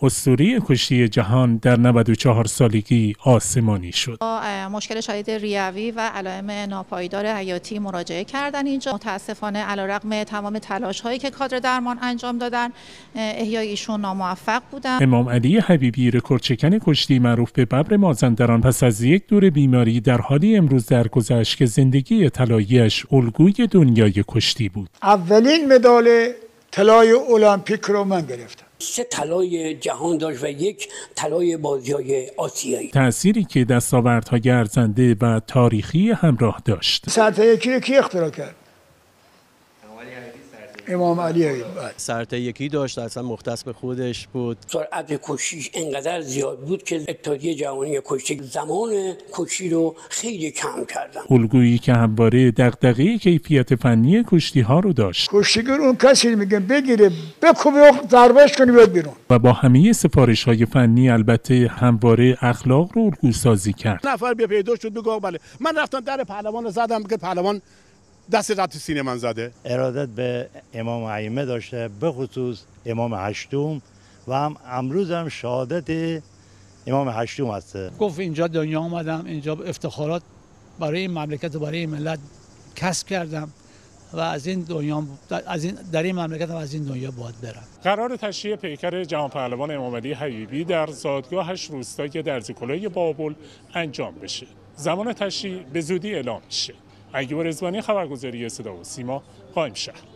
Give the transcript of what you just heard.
اسطوره کشتی جهان در 94 سالگی آسمانی شد. مشکل شدید ریوی و علائم ناپایدار حیاتی مراجعه کردن اینجا. متاسفانه علیرغم تمام تلاش‌هایی که کادر درمان انجام دادن، احیای ایشون ناموفق بودن. امام علی حبیبی رکوردچکن کشتی معروف به ببر مازندران پس از یک دوره بیماری در حالی امروز درگذشت که زندگی طلایی‌اش الگوی دنیای کشتی بود. اولین مدال طلای المپیک رو من گرفتم. 3 طلای جهان داشت و 1 طلای بازی‌های آسیایی. تأثیری که دستاوردهای ارزنده و تاریخی همراه داشت. سرطه یکی رو کی اختراع کرد؟ امام علی حبیبی. سرطه یکی داشت، اصلا مختص به خودش بود. سرعت کشیش انقدر زیاد بود که اتحادیه جهانی کشتی زمان کشتی رو خیلی کم کردن. الگویی که همواره دغدغه کیفیت فنی کشتی‌ها رو داشت. کشتیگر اون کسی میگن بگیره بکوبه ضربهش کنی بیاد بیرون. و با همه سفارش‌های فنی البته همواره اخلاق رو الگوسازی کرد. نفر بیا پیدا شد بگو بله من رفتم در پهلوان رو زدم که پهلوان دست رد تو سینه من زده. ارادت به امام ائمه داشته، به خصوص امام هشتم و امروز هم شهادت امام هشتم هست. گفت اینجا دنیا آمدم، اینجا افتخارات برای این مملکت و برای این ملت کسب کردم و از این دنیا در این مملکت هم از این دنیا باید برم. قرار تشییع پیکر جهان پهلوان امام علی حبیبی در زادگاهش روستای درزیکلای بابل انجام بشه. زمان تشییع به زودی اعلام میشه. ایوب رضوانی، خبرگزاری صدا و سیما، قائمشهر.